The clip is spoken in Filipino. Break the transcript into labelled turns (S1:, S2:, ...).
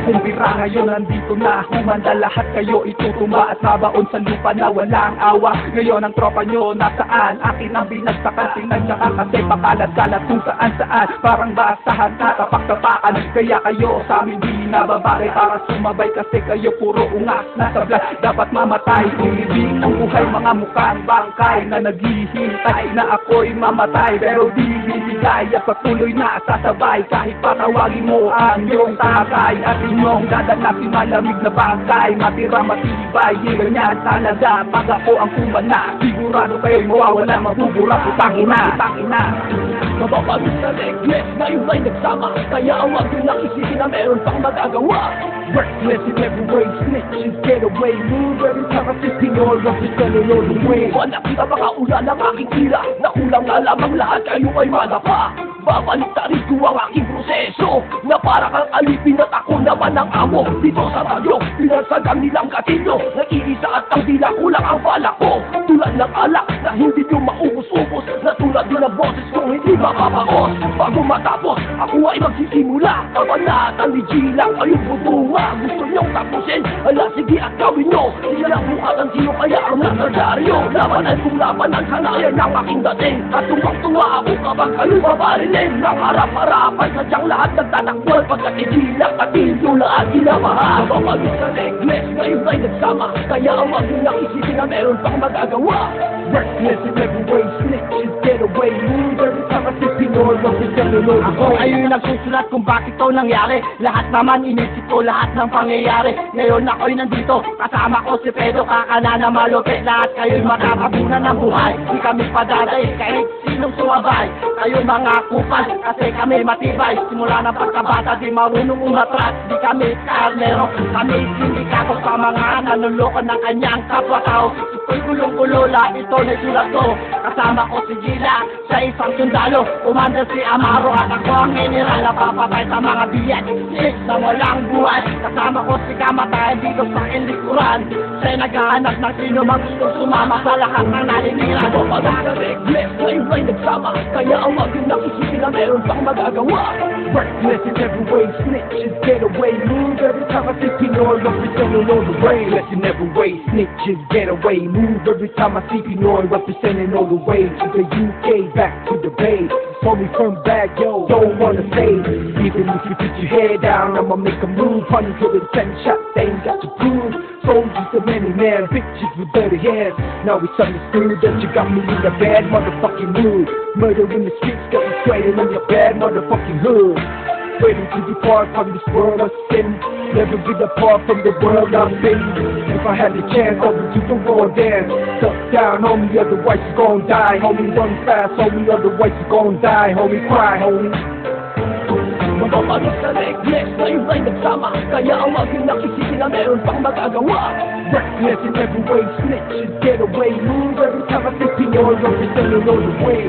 S1: kumbira. Ngayon nandito na, humanda lahat kayo itutumba at mabaon sa lupa na walang awa. Ngayon ang tropa nyo nasaan? Akin ang binagsakan, sinadya kasi pakalat-kalat kung saan-saan. Parang basahan, tatapak-tapakan. Kaya kayo sa amin di nababagay para sumabay, kasi kayo puro ungas na sabla. Dapat mamatay, ilibing ang buhay, mga mukhang bangkay na naghihintay na ako'y mamatay. Pero di bibigay at patuloy na sasabay, kahit patawagin mo ang iyong tatay at inyong dadanasin malamig na bangkay. Matira matibay, ganyan talaga pag ako ang kumana. Sigurado kayo'y mawawala, mabubura, putangina.
S2: Mapapagod sa necklace, ngayon ay nagsama, kaya ang wag yung nakisipin na meron pang magagawa.
S1: Reckless in every way, snitches get away. Move every time I see Pinoy representing all the way.
S2: Nakita baka ulan ang aking tira, na kulang na lamang lahat kayo ay madapa. Babalik na rin ko ang aking proseso, na para kang alipin at ako naman ang amo. Dito sa radyo, pinagsagang nilang gatilyo, nag-iisa at ang dila kulang ang balak ko. Tulad ng alak na hindi nyo maubos-ubos, na tulad din ang boses kong hindi mapapakos. Bago matapos, ako ay magsisimula, kabanatan ni Gila kayong butunga. Gusto nyong tapusin, ala sige at gawin nyo. Sila bukatan sino kaya ang nasadaryo. Labanan kung labanan, sanayan ang aking dating. At tumang-tunga ako kapag kayo babarilin. Nakarap-harapan, sadyang lahat nagtatakbuhan, pagkat igila katilyo lahat ginamahal. Mapapagod sa necklace, ngayon ay nagsama, kaya ang wag yung nakisipin na meron pang magagawa.
S1: Reckless in every way, snitches get away. Move every time I see Pinoy representing all the way.
S3: Ako ayo'y nagsusulat kung bakit to nangyari. Lahat naman inisip ko, lahat ng pangyayari. Ngayon ako'y nandito, kasama ko si Pedro, kakana na malupit. Lahat kayo'y makakabunan ng buhay, di kami padaday kahit sinong sumabay. Kayo mga kupal, kasi kami matibay. Simula ng pagkabata, di marunong umatras. Di kami karnero, kami sindikato sa mga nanuloko ng kanyang kapwa-tao. Ito'y gulong-gulo, lahat ito na sulat ko. Kasama ko si Gila, sa isang sundalo. Commander si Amaro at ako ang general na papatay sa mga biyat na walang buhay. Kasama ko si Kamatay dito sa likuran. Siya'y naghahanap ng sino mang gustong sumama sa lahat ng naninira.
S2: Mapapagod sa necklace, ngayon ay nagsama, kaya ang wag yung nakisipin na meron pang magagawa.
S1: Reckless in every way, snitches get away. Move every time I see Pinoy representing all the way. Reckless in every way, snitches get away. Move every time I see Pinoy representing all the way. To the UK, back to the Bay. Told me from back, yo, don't wanna stay. Even if you put your head down, I'ma make a move. 110 shots, they ain't got to prove. Soldiers of many men, bitches with dirty hands. Now it's understood that you got me in a bad motherfucking mood. Murder in the streets, got me sweating on your bad motherfucking hood. Waiting to depart from this world of sin. Never get apart from the world I've been. If I had the chance, I would do the war dance. Duck down, homie, otherwise you gon' die. Homie, run fast, homie, otherwise you gon' die. Homie, cry, homie.
S2: Mapapagod sa necklace, ngayon ay nagsama, kaya ang wag yung nakisipin na meron pang magagawa.
S1: Reckless in every way, snitches get away. Move every time I see Pinoy representing all the way.